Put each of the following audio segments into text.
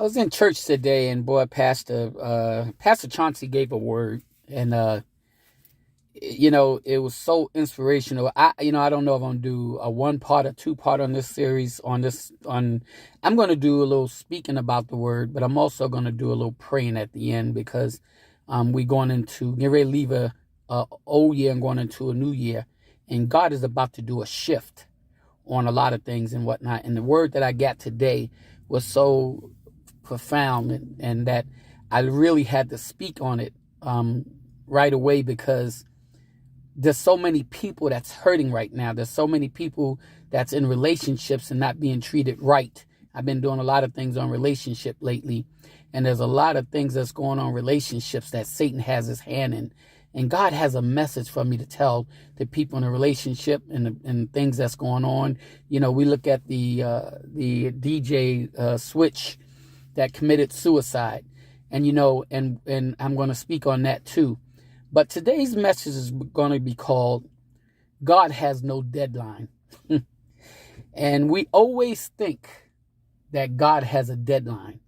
I was in church today, and boy, Pastor Chauncey gave a word, and it was so inspirational. I don't know if I'm gonna do a one part or two part on this series. I'm gonna do a little speaking about the word, but I'm also gonna do a little praying at the end because we going into get ready to leave a old year and going into a new year, and God is about to do a shift on a lot of things and whatnot. And the word that I got today was so profound, and that I really had to speak on it right away because there's so many people that's hurting right now. There's so many people that's in relationships and not being treated right. I've been doing a lot of things on relationship lately, and there's a lot of things that's going on in relationships that Satan has his hand in. And God has a message for me to tell the people in a relationship and things that's going on. We look at the DJ Switch that committed suicide, and and I'm going to speak on that too. But today's message is going to be called God Has No Deadline. And we always think that God has a deadline.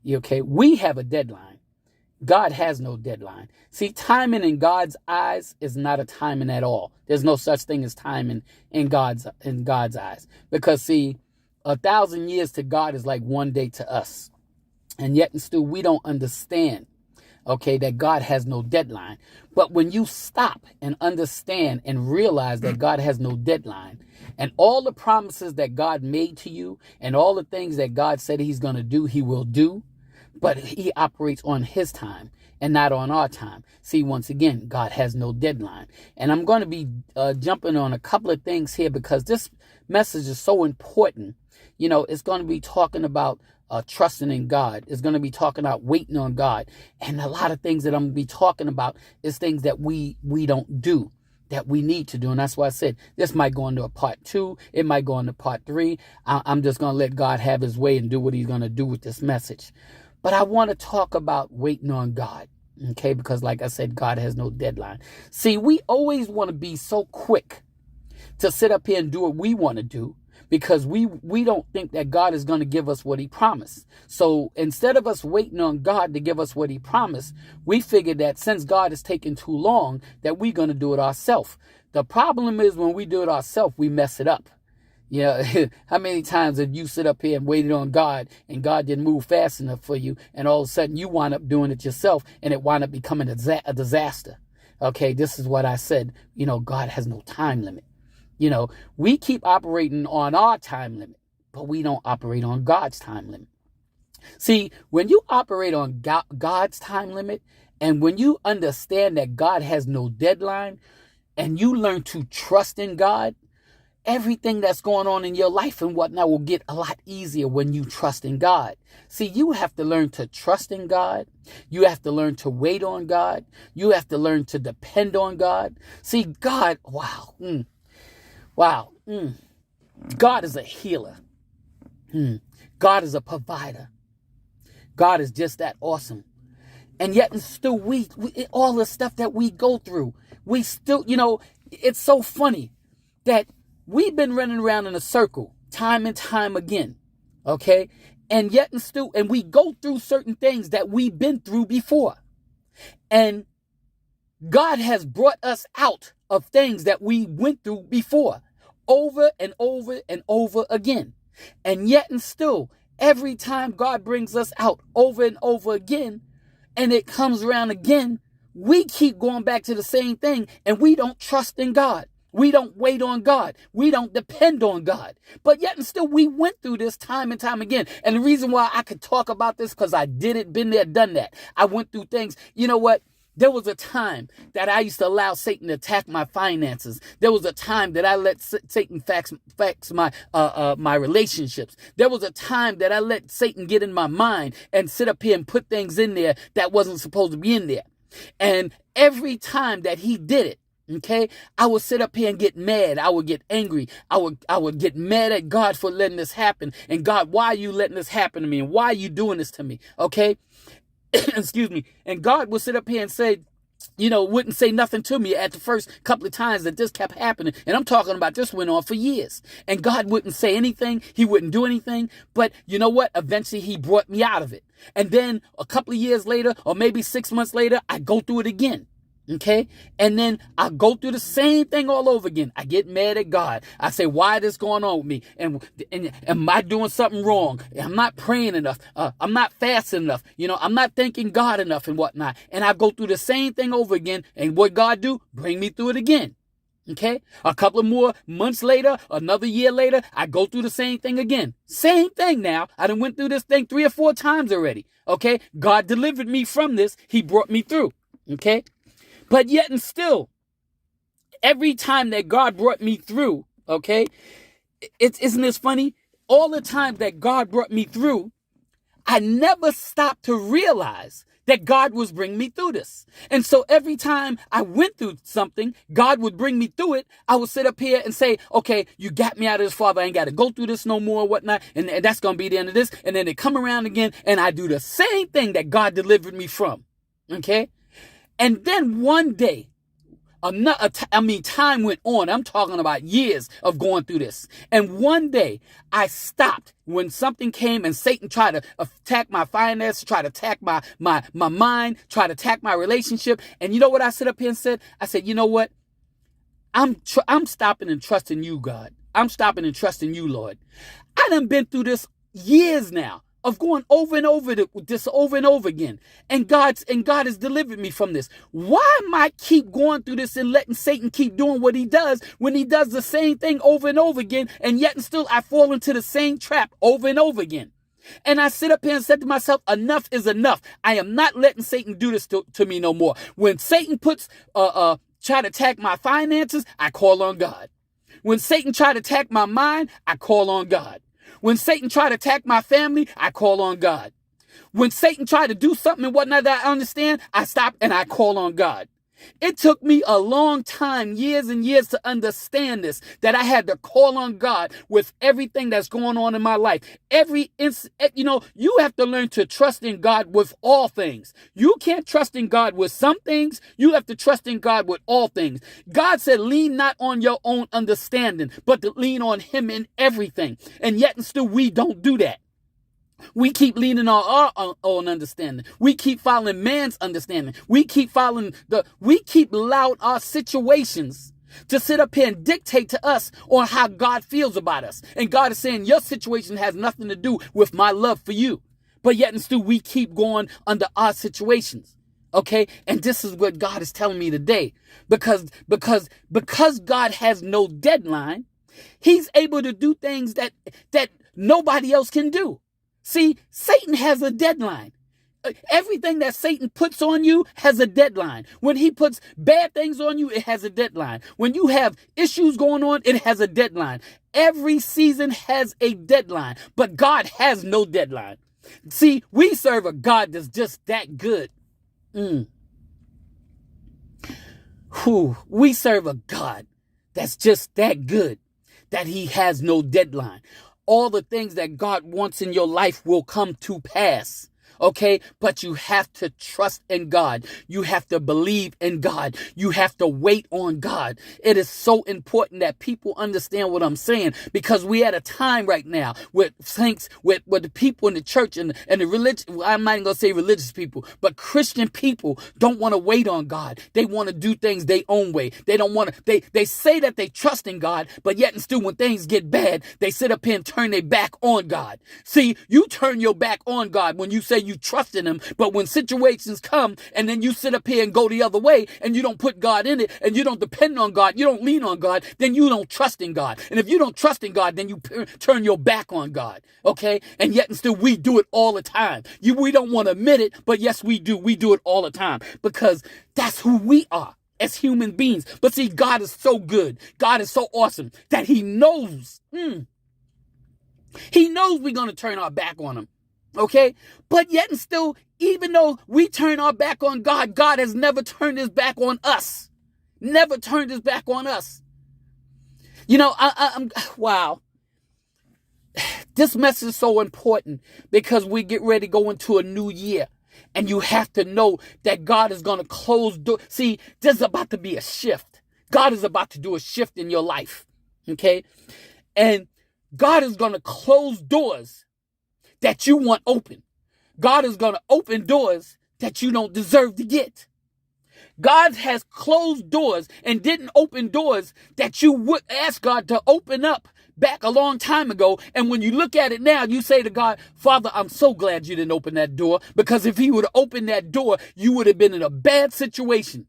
Okay, we have a deadline. God has no deadline. See, timing in God's eyes is not a timing at all. There's no such thing as timing in God's eyes. Because see, 1,000 years to God is like one day to us. And yet and still we don't understand, okay, that God has no deadline. But when you stop and understand and realize that God has no deadline, and all the promises that God made to you and all the things that God said he's going to do, he will do. But he operates on his time and not on our time. See, once again, God has no deadline. And I'm going to be jumping on a couple of things here because this message is so important. It's going to be talking about trusting in God. It's going to be talking about waiting on God. And a lot of things that I'm going to be talking about is things that we don't do, that we need to do. And that's why I said this might go into a part 2. It might go into part 3. I'm just going to let God have his way and do what he's going to do with this message. But I want to talk about waiting on God, okay? Because like I said, God has no deadline. See, we always want to be so quick to sit up here and do what we want to do because we don't think that God is going to give us what he promised. So instead of us waiting on God to give us what he promised, we figure that since God is taking too long, that we're going to do it ourselves. The problem is when we do it ourselves, we mess it up. How many times have you sit up here and waited on God and God didn't move fast enough for you, and all of a sudden you wind up doing it yourself and it wind up becoming a disaster? Okay, this is what I said. God has no time limit. We keep operating on our time limit, but we don't operate on God's time limit. See, when you operate on God's time limit, and when you understand that God has no deadline, and you learn to trust in God, everything that's going on in your life and whatnot will get a lot easier when you trust in God. See, you have to learn to trust in God. You have to learn to wait on God. You have to learn to depend on God. See, God, wow. God is a healer. God is a provider. God is just that awesome. And yet and still we all the stuff that we go through, we still, it's so funny that we've been running around in a circle time and time again, okay? And yet and still, and we go through certain things that we've been through before. And God has brought us out of things that we went through before, over and over and over again. And yet and still, every time God brings us out over and over again, and it comes around again, we keep going back to the same thing, and we don't trust in God. We don't wait on God. We don't depend on God. But yet and still, we went through this time and time again. And the reason why I could talk about this, because I did it, been there, done that. I went through things. You know what? There was a time that I used to allow Satan to attack my finances. There was a time that I let Satan fax my my relationships. There was a time that I let Satan get in my mind and sit up here and put things in there that wasn't supposed to be in there. And every time that he did it, okay, I would sit up here and get mad. I would get angry. I would get mad at God for letting this happen. And God, why are you letting this happen to me? And why are you doing this to me? Okay, excuse me. And God would sit up here and say, wouldn't say nothing to me at the first couple of times that this kept happening. And I'm talking about this went on for years. And God wouldn't say anything. He wouldn't do anything. But you know what? Eventually he brought me out of it. And then a couple of years later, or maybe 6 months later, I go through it again. Okay. And then I go through the same thing all over again. I get mad at God. I say, why is this going on with me? And am I doing something wrong? I'm not praying enough. I'm not fasting enough. I'm not thanking God enough and whatnot. And I go through the same thing over again. And what God do? Bring me through it again. Okay. A couple of more months later, another year later, I go through the same thing again. Same thing now. I done went through this thing 3 or 4 times already. Okay. God delivered me from this. He brought me through. Okay. But yet and still, every time that God brought me through, okay, isn't this funny? All the time that God brought me through, I never stopped to realize that God was bringing me through this. And so every time I went through something, God would bring me through it. I would sit up here and say, okay, you got me out of this, Father. I ain't got to go through this no more, whatnot. And that's going to be the end of this. And then they come around again and I do the same thing that God delivered me from. Okay. And then one day, time went on. I'm talking about years of going through this. And one day I stopped when something came and Satan tried to attack my finances, try to attack my mind, try to attack my relationship. And you know what I sit up here and said? I said, you know what? I'm stopping and trusting you, God. I'm stopping and trusting you, Lord. I done been through this years now. Of going over and over this over and over again. And God has delivered me from this. Why am I keep going through this and letting Satan keep doing what he does when he does the same thing over and over again, and yet and still I fall into the same trap over and over again? And I sit up here and said to myself, enough is enough. I am not letting Satan do this to me no more. When Satan try to attack my finances, I call on God. When Satan try to attack my mind, I call on God. When Satan tried to attack my family, I call on God. When Satan tried to do something and whatnot that I understand, I stop and I call on God. It took me a long time, years and years, to understand this, that I had to call on God with everything that's going on in my life. You have to learn to trust in God with all things. You can't trust in God with some things. You have to trust in God with all things. God said, lean not on your own understanding, but to lean on him in everything. And yet and still we don't do that. We keep leaning on our own understanding. We keep following man's understanding. We keep allowing our situations to sit up here and dictate to us on how God feels about us. And God is saying your situation has nothing to do with my love for you. But yet and still we keep going under our situations. Okay? And this is what God is telling me today. Because God has no deadline, he's able to do things that nobody else can do. See, Satan has a deadline. Everything that Satan puts on you has a deadline. When he puts bad things on you, it has a deadline. When you have issues going on, it has a deadline. Every season has a deadline, but God has no deadline. See, we serve a God that's just that good. We serve a God that's just that good, that he has no deadline. All the things that God wants in your life will come to pass. Okay, but you have to trust in God. You have to believe in God. You have to wait on God. It is so important that people understand what I'm saying, because we at a time right now with the people in the church and the religion. I'm not even gonna say religious people, but Christian people don't want to wait on God. They want to do things their own way. They don't want to. They say that they trust in God, but yet and still when things get bad, they sit up here and turn their back on God. See, you turn your back on God when you say you trust in him, but when situations come and then you sit up here and go the other way and you don't put God in it and you don't depend on God, you don't lean on God, then you don't trust in God. And if you don't trust in God, then you turn your back on God. Okay? And yet and still we do it all the time. We don't want to admit it, but yes, we do. We do it all the time because that's who we are as human beings. But see, God is so good. God is so awesome that he knows. He knows we're going to turn our back on him. Okay? But yet and still, even though we turn our back on God, God has never turned his back on us. Never turned his back on us. Wow. This message is so important because we get ready to go into a new year. And you have to know that God is going to close doors. See, there's about to be a shift. God is about to do a shift in your life. Okay? And God is going to close doors that you want open. God is going to open doors that you don't deserve to get. God has closed doors and didn't open doors that you would ask God to open up back a long time ago. And when you look at it now, you say to God, Father, I'm so glad you didn't open that door, because if he would have opened that door, you would have been in a bad situation.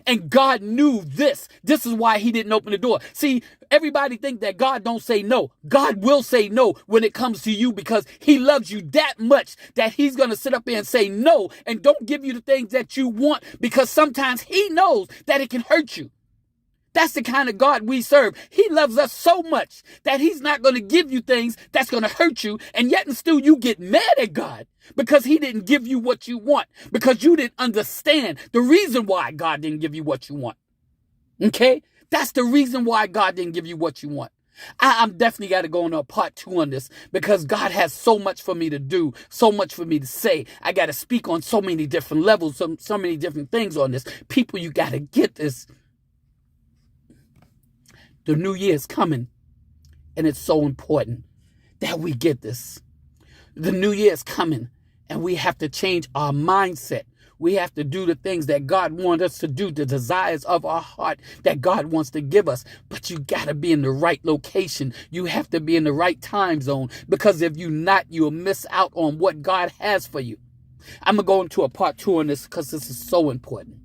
And God knew this. This is why he didn't open the door. See, everybody think that God don't say no. God will say no when it comes to you, because he loves you that much that he's going to sit up there and say no and don't give you the things that you want, because sometimes he knows that it can hurt you. That's the kind of God we serve. He loves us so much that he's not going to give you things that's going to hurt you, and yet and still you get mad at God because he didn't give you what you want, because you didn't understand the reason why God didn't give you what you want. Okay? That's the reason why God didn't give you what you want. I'm definitely got to go on a part 2 on this, because God has so much for me to do, so much for me to say. I got to speak on so many different levels, so many different things on this. People, you got to get this. The new year is coming, and it's so important that we get this. The new year is coming, and we have to change our mindset. We have to do the things that God wants us to do, the desires of our heart that God wants to give us. But you got to be in the right location. You have to be in the right time zone, because if you're not, you'll miss out on what God has for you. I'm going to go into a part 2 on this, because this is so important.